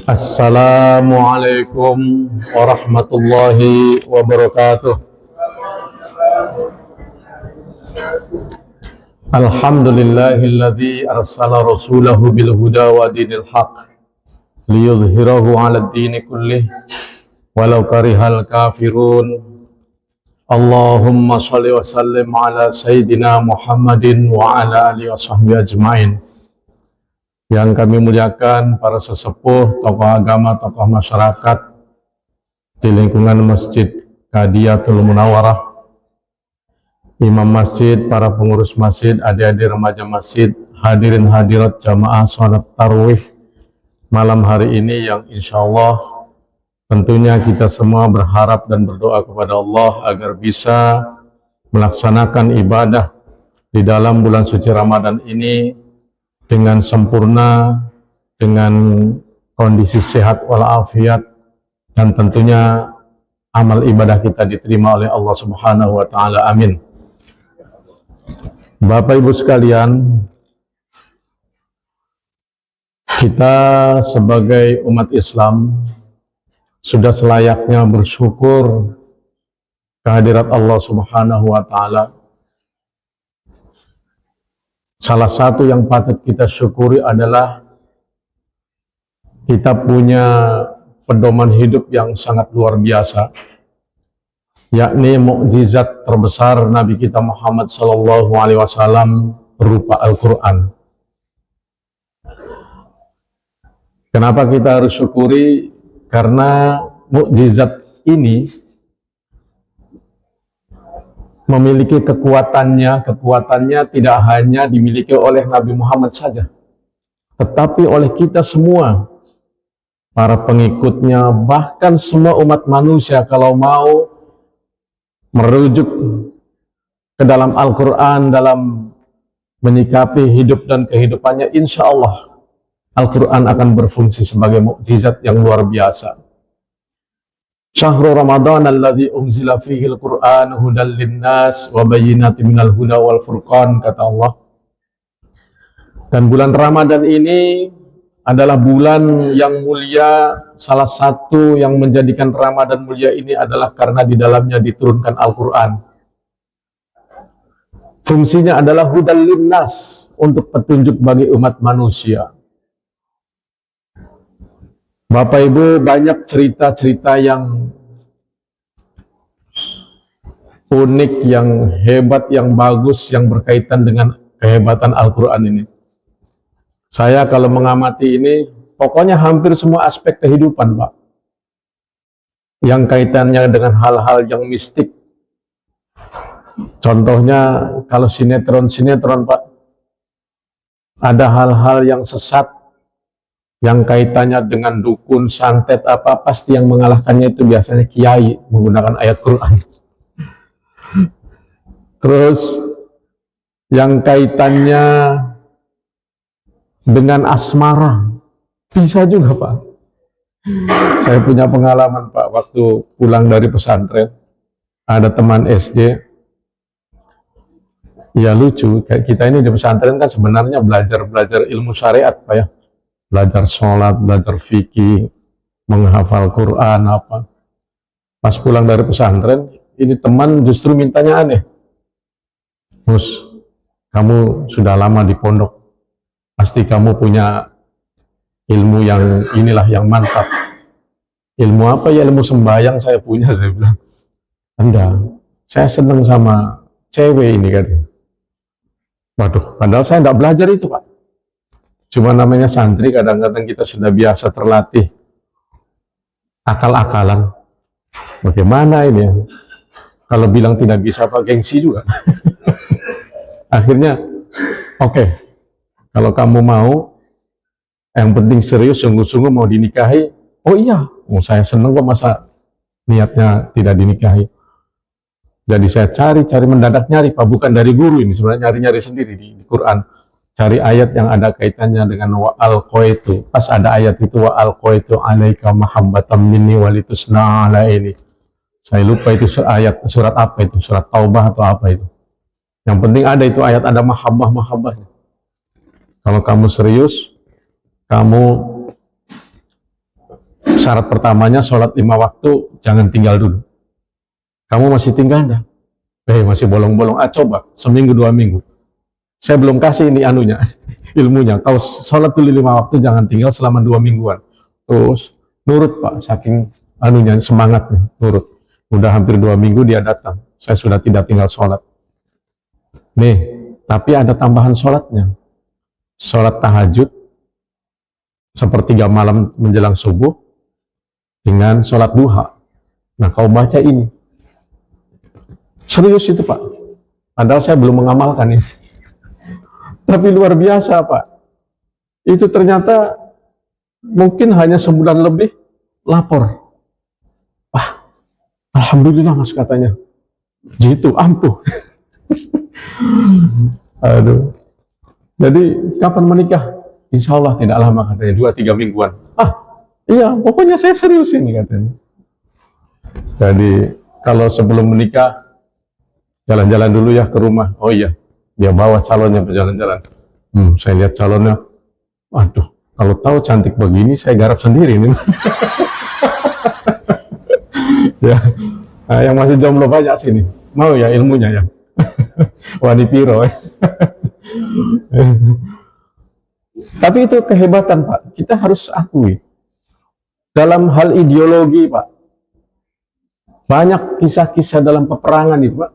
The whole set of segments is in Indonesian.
Assalamualaikum warahmatullahi wabarakatuh. Alhamdulillahilladzi arsala rasulahu bil huda wa dinil haq liyudhhirahu 'alad dini kullih walau karihal kafirun. Allahumma shalli wa sallim ala sayyidina Muhammadin wa ala alihi washabbihi ajmain. Yang kami muliakan para sesepuh, tokoh agama, tokoh masyarakat di lingkungan Masjid Qadiyatul Munawwarah, imam masjid, para pengurus masjid, adik-adik remaja masjid, hadirin hadirat jamaah sholat tarawih malam hari ini yang insya Allah tentunya kita semua berharap dan berdoa kepada Allah agar bisa melaksanakan ibadah di dalam bulan suci Ramadan ini dengan sempurna, dengan kondisi sehat walafiat, dan tentunya amal ibadah kita diterima oleh Allah Subhanahu wa Ta'ala. Amin. Bapak Ibu sekalian, kita sebagai umat Islam sudah selayaknya bersyukur kehadirat Allah Subhanahu wa Ta'ala. Salah satu yang patut kita syukuri adalah kita punya pedoman hidup yang sangat luar biasa, yakni mukjizat terbesar Nabi kita Muhammad SAW berupa Al-Quran. Kenapa kita harus syukuri? Karena mukjizat ini memiliki kekuatannya tidak hanya dimiliki oleh Nabi Muhammad saja, tetapi oleh kita semua, para pengikutnya, bahkan semua umat manusia kalau mau merujuk ke dalam Al-Quran dalam menyikapi hidup dan kehidupannya, insya Allah Al-Quran akan berfungsi sebagai mukjizat yang luar biasa. Syahrul Ramadan alladzi unzila fihi al-Qur'an hudal linnas wa bayyinatin minal huda wal furqan, kata Allah. Dan bulan Ramadan ini adalah bulan yang mulia. Salah satu yang menjadikan Ramadan mulia ini adalah karena di dalamnya diturunkan Al-Quran. Fungsinya adalah hudal linnas, untuk petunjuk bagi umat manusia. Bapak Ibu, banyak cerita-cerita yang unik, yang hebat, yang bagus, yang berkaitan dengan kehebatan Al-Quran ini. Saya kalau mengamati ini, pokoknya hampir semua aspek kehidupan, Pak, yang kaitannya dengan hal-hal yang mistik. Contohnya, kalau sinetron, Pak, ada hal-hal yang sesat, yang kaitannya dengan dukun, santet, apa, pasti yang mengalahkannya itu biasanya kiai menggunakan ayat Quran. Terus yang kaitannya dengan asmara, bisa juga, Pak. Saya punya pengalaman, Pak, waktu pulang dari pesantren, ada teman SD, ya lucu, kayak kita ini di pesantren kan sebenarnya belajar ilmu syariat, Pak, ya. Belajar sholat, belajar fikih, menghafal Quran, apa. Pas pulang dari pesantren, ini teman justru mintanya aneh. Mus, kamu sudah lama di pondok, pasti kamu punya ilmu yang inilah yang mantap. Ilmu apa ya? Ilmu sembahyang saya punya, saya bilang. Anda, saya senang sama cewek ini, kan. Waduh, padahal saya tidak belajar itu, Pak. Cuma namanya santri, kadang-kadang kita sudah biasa terlatih akal-akalan. Bagaimana ini ya? Kalau bilang tidak bisa, Pak, gengsi juga. Akhirnya, oke, kalau kamu mau, yang penting serius, sungguh-sungguh mau dinikahi, oh iya, saya seneng kok, masa niatnya tidak dinikahi. Jadi saya cari mendadak nyari, Pak, bukan dari guru ini, sebenarnya nyari-nyari sendiri di Quran. Cari ayat yang ada kaitannya dengan wa alqaitu. Pas ada ayat itu, wa alqaitu alaika mahabbatan minni walitusna ala ini. Saya lupa itu ayat surat apa itu, surat Taubah atau apa itu. Yang penting ada itu ayat, ada mahabbahnya. Kalau kamu serius, kamu Syarat pertamanya sholat 5 waktu, jangan tinggal dulu. Kamu masih tinggal enggak? Masih bolong-bolong. Coba seminggu 2 minggu. Saya belum kasih ini anunya, ilmunya. Kau sholat dulu 5 waktu, jangan tinggal selama 2 mingguan. Terus nurut Pak, saking anunya semangatnya, nurut. Udah hampir 2 minggu dia datang. Saya sudah tidak tinggal sholat. Nih, tapi ada tambahan sholatnya. Sholat tahajud sepertiga malam menjelang subuh dengan sholat duha. Nah, kau baca ini. Serius itu Pak. Padahal saya belum mengamalkan ini. Tapi luar biasa Pak. Itu ternyata mungkin hanya sebulan lebih lapor. Wah, alhamdulillah Mas katanya. Gitu, ampuh. Aduh. Jadi kapan menikah? Insya Allah tidak lama katanya, 2-3 mingguan. Iya, pokoknya saya serius ini katanya. Jadi kalau sebelum menikah jalan-jalan dulu ya ke rumah. Oh iya, dia bawa calonnya berjalan-jalan. Saya lihat calonnya, waduh, kalau tahu cantik begini saya garap sendiri nih. Ya, nah, yang masih jomblo banyak sini. Mau ya ilmunya ya. Wanipiro. Tapi itu kehebatan Pak. Kita harus akui. Dalam hal ideologi Pak, banyak kisah-kisah dalam peperangan itu Pak.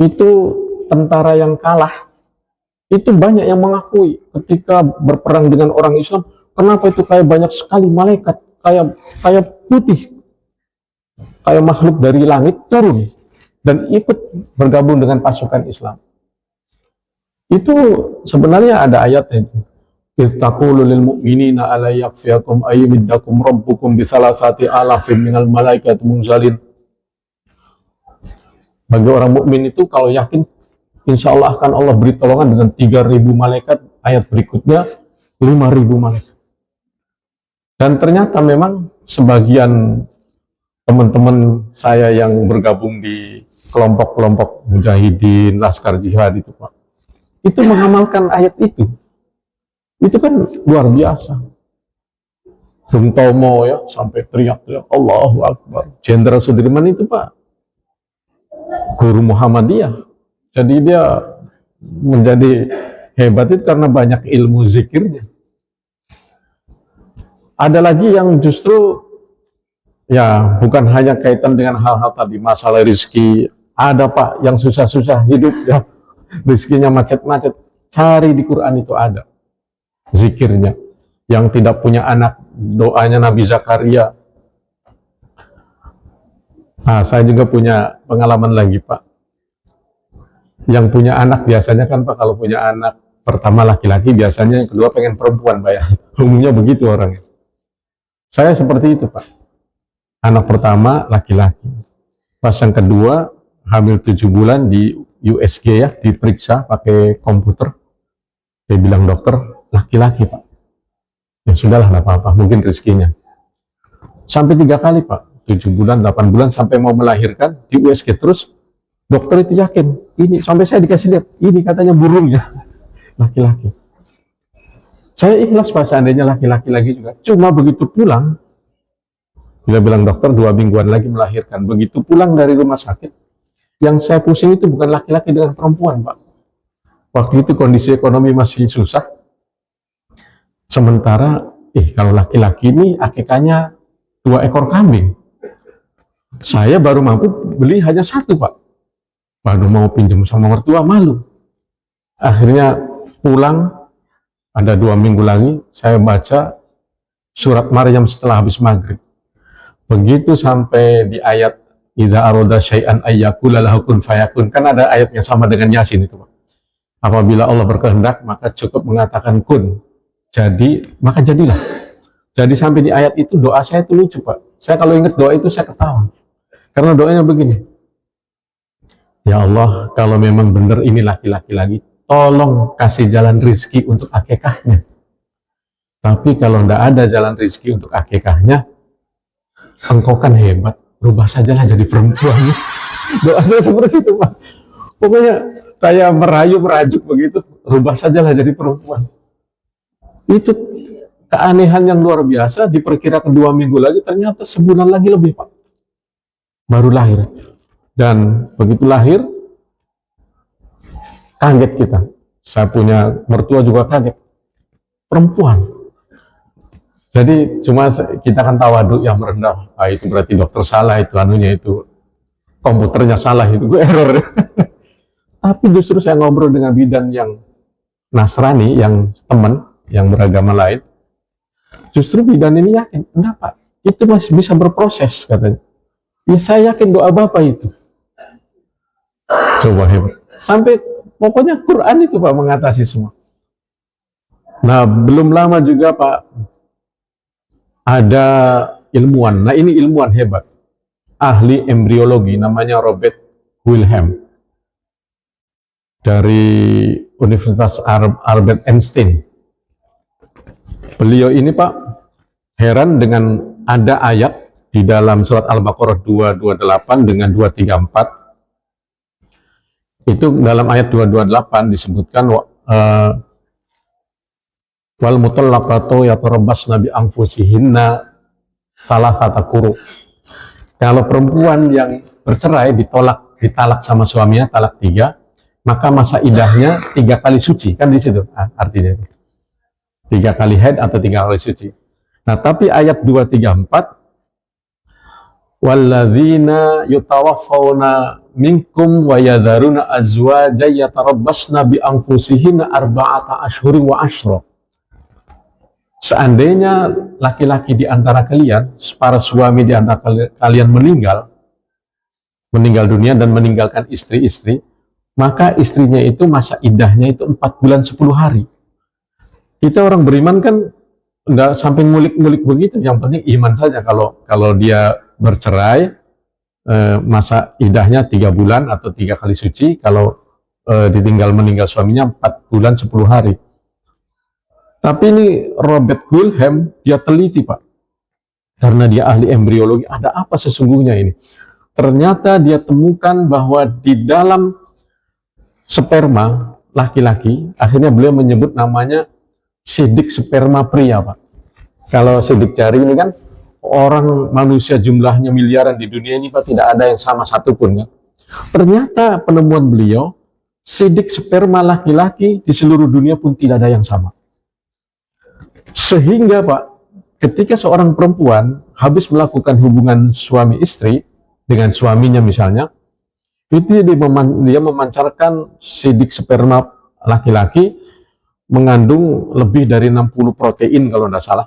Itu tentara yang kalah, itu banyak yang mengakui ketika berperang dengan orang Islam. Kenapa itu kayak banyak sekali malaikat, kayak putih, kayak makhluk dari langit turun dan ikut bergabung dengan pasukan Islam. Itu sebenarnya ada ayatnya itu. Istaqulu lil mu'minina ala yakfiyakum ayyumiddakum rabbukum bisalasati alafin minal malaikat munzalin. Bagi orang mukmin itu kalau yakin insya Allah akan Allah beri tolongan dengan 3.000 malaikat. Ayat berikutnya 5.000 malaikat. Dan ternyata memang sebagian teman-teman saya yang bergabung di kelompok-kelompok mujahidin, laskar jihad itu Pak, itu mengamalkan ayat itu. Itu kan luar biasa. Bung Tomo ya sampai teriak-teriak Allahu Akbar. Jenderal Sudirman itu Pak guru Muhammadiyah. Jadi dia menjadi hebat itu karena banyak ilmu zikirnya. Ada lagi yang justru ya bukan hanya kaitan dengan hal-hal tadi, masalah rezeki. Ada Pak yang susah-susah hidup ya, rezekinya macet-macet. Cari di Quran itu ada zikirnya. Yang tidak punya anak, doanya Nabi Zakaria. Nah, saya juga punya pengalaman lagi Pak. Yang punya anak biasanya kan Pak, kalau punya anak pertama laki-laki, biasanya yang kedua pengen perempuan Pak ya. Umumnya begitu orangnya. Saya seperti itu Pak. Anak pertama laki-laki. Pas yang kedua hamil 7 bulan di USG ya, diperiksa pakai komputer. Dia bilang dokter laki-laki Pak. Ya sudahlah, nggak apa-apa, mungkin rezekinya. Sampai 3 kali Pak, 7 bulan, 8 bulan, sampai mau melahirkan di USG terus. Dokter itu yakin, ini sampai saya dikasih lihat, ini katanya burungnya laki-laki. Saya ikhlas Pak seandainya laki-laki lagi juga. Cuma begitu pulang, dia bilang dokter 2 mingguan lagi melahirkan. Begitu pulang dari rumah sakit, yang saya pusing itu bukan laki-laki dengan perempuan Pak. Waktu itu kondisi ekonomi masih susah. Sementara, kalau laki-laki ini akikahnya 2 ekor kambing. Saya baru mampu beli hanya 1 Pak. Baru mau pinjam sama mertua, malu. Akhirnya pulang, ada 2 minggu lagi, saya baca surat Maryam setelah habis maghrib. Begitu sampai di ayat, Idza aroda syai'an ayyakula lahu kun fayakun. Kan ada ayatnya sama dengan Yasin itu Pak. Apabila Allah berkehendak, maka cukup mengatakan kun. Jadi, maka jadilah. Jadi sampai di ayat itu doa saya itu lucu Pak. Saya kalau ingat doa itu saya ketawa. Karena doanya begini. Ya Allah, kalau memang benar ini laki-laki lagi, tolong kasih jalan rizki untuk akikahnya. Tapi kalau tidak ada jalan rizki untuk akikahnya, engkau kan hebat, rubah sajalah jadi perempuan. Doa saya seperti itu Pak. Pokoknya saya merajuk begitu, rubah sajalah jadi perempuan. Itu keanehan yang luar biasa, diperkirakan 2 minggu lagi, ternyata sebulan lagi lebih, Pak. Baru lahir. Dan begitu lahir, kaget kita. Saya punya mertua juga kaget. Perempuan. Jadi cuma kita kan tawaduk yang merendah. Itu berarti dokter salah, itu anunya, itu komputernya salah, itu gue error. Tapi justru saya ngobrol dengan bidan yang Nasrani, yang teman, yang beragama lain. Justru bidan ini yakin, kenapa? Itu masih bisa berproses, katanya. Ya saya yakin doa Bapak itu. Coba hebat. Sampai pokoknya Quran itu Pak mengatasi semua. Nah, belum lama juga Pak, ada ilmuwan. Nah, ini ilmuwan hebat. Ahli embriologi, namanya Robert Wilhelm. Dari Universitas Albert Einstein. Beliau ini Pak, heran dengan ada ayat di dalam surat Al-Baqarah 228 dengan 234. Itu dalam ayat 228 disebutkan wal mutallaqatu yatarabbasna bi anfusihinna salasata quru. Kalau perempuan yang bercerai ditalak sama suaminya talak 3, maka masa idahnya 3 kali suci, kan di situ artinya itu. 3 kali haid atau 3 kali suci. Nah, tapi ayat 234 walladzina yutawaffawna minkum wa yadharuna azwaja yatarabbasna bi anfusihinna arba'ata ashhurin wa ashra. Seandainya laki-laki di antara kalian, para suami di antara kalian meninggal dunia dan meninggalkan istri-istri, maka istrinya itu masa idahnya itu 4 bulan 10 hari. Kita orang beriman kan enggak sampai ngulik-ngulik begitu, yang penting iman saja. Kalau dia bercerai, masa idahnya 3 bulan atau 3 kali suci, kalau ditinggal meninggal suaminya 4 bulan 10 hari. Tapi ini Robert Wilhelm, dia teliti Pak, karena dia ahli embriologi, ada apa sesungguhnya ini. Ternyata dia temukan bahwa di dalam sperma laki-laki, akhirnya beliau menyebut namanya sidik sperma pria Pak. Kalau sidik jari ini kan, orang manusia jumlahnya miliaran di dunia ini Pak, tidak ada yang sama satupun kan. Ternyata penemuan beliau, sidik sperma laki-laki di seluruh dunia pun tidak ada yang sama. Sehingga Pak, ketika seorang perempuan habis melakukan hubungan suami istri dengan suaminya misalnya, itu dia memancarkan sidik sperma laki-laki mengandung lebih dari 60 protein kalau tidak salah.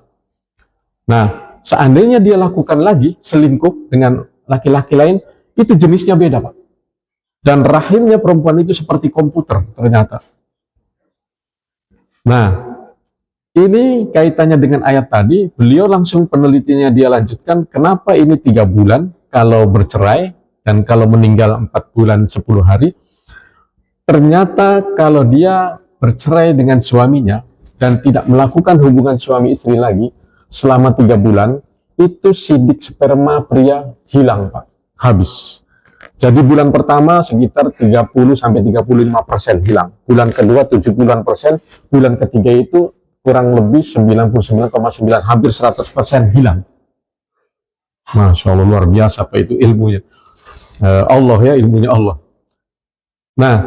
Nah, seandainya dia lakukan lagi selingkuh dengan laki-laki lain, itu jenisnya beda Pak. Dan rahimnya perempuan itu seperti komputer ternyata. Nah, ini kaitannya dengan ayat tadi, beliau langsung penelitiannya dia lanjutkan, kenapa ini 3 bulan kalau bercerai, dan kalau meninggal 4 bulan 10 hari. Ternyata kalau dia bercerai dengan suaminya, dan tidak melakukan hubungan suami istri lagi, selama 3 bulan, itu sidik sperma pria hilang Pak, habis. Jadi bulan pertama sekitar 30-35% hilang, bulan kedua 70%, bulan ketiga itu kurang lebih 99,9, hampir 100% hilang. Masya Allah, luar biasa apa itu ilmunya. Allah ya, ilmunya Allah. Nah,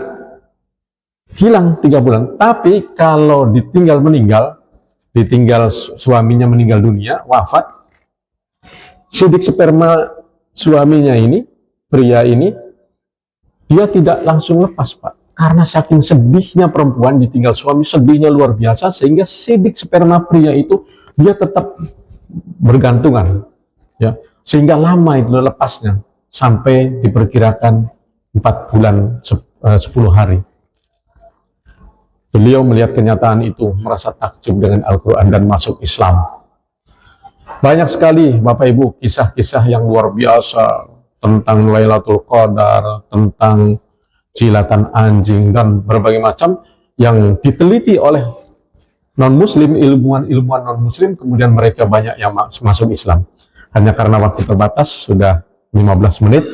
hilang 3 bulan. Tapi kalau ditinggal suaminya meninggal dunia, wafat, sidik sperma suaminya ini, pria ini, dia tidak langsung lepas Pak. Karena saking sedihnya perempuan ditinggal suami, sedihnya luar biasa, sehingga sidik sperma pria itu dia tetap bergantungan, ya, sehingga lama itu lepasnya sampai diperkirakan 4 bulan 10 hari. Beliau melihat kenyataan itu, merasa takjub dengan Al-Quran dan masuk Islam. Banyak sekali Bapak Ibu kisah-kisah yang luar biasa tentang Lailatul Qadar, tentang jilatan anjing, dan berbagai macam yang diteliti oleh non-muslim, ilmuwan non-muslim, kemudian mereka banyak yang masuk Islam. Hanya karena waktu terbatas, sudah 15 menit,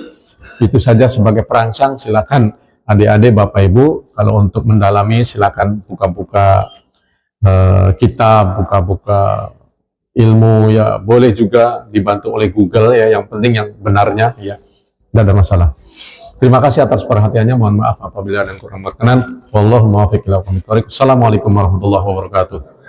itu saja sebagai perangsang. Silakan adik-adik, Bapak Ibu, kalau untuk mendalami silakan buka-buka kitab, buka-buka ilmu ya, boleh juga dibantu oleh Google ya, yang penting yang benarnya ya, tidak ada masalah. Terima kasih atas perhatiannya, mohon maaf apabila ada yang kurang berkenan. Wallahu muwaffiq ila aqwamit thoriq. Assalamualaikum warahmatullahi wabarakatuh.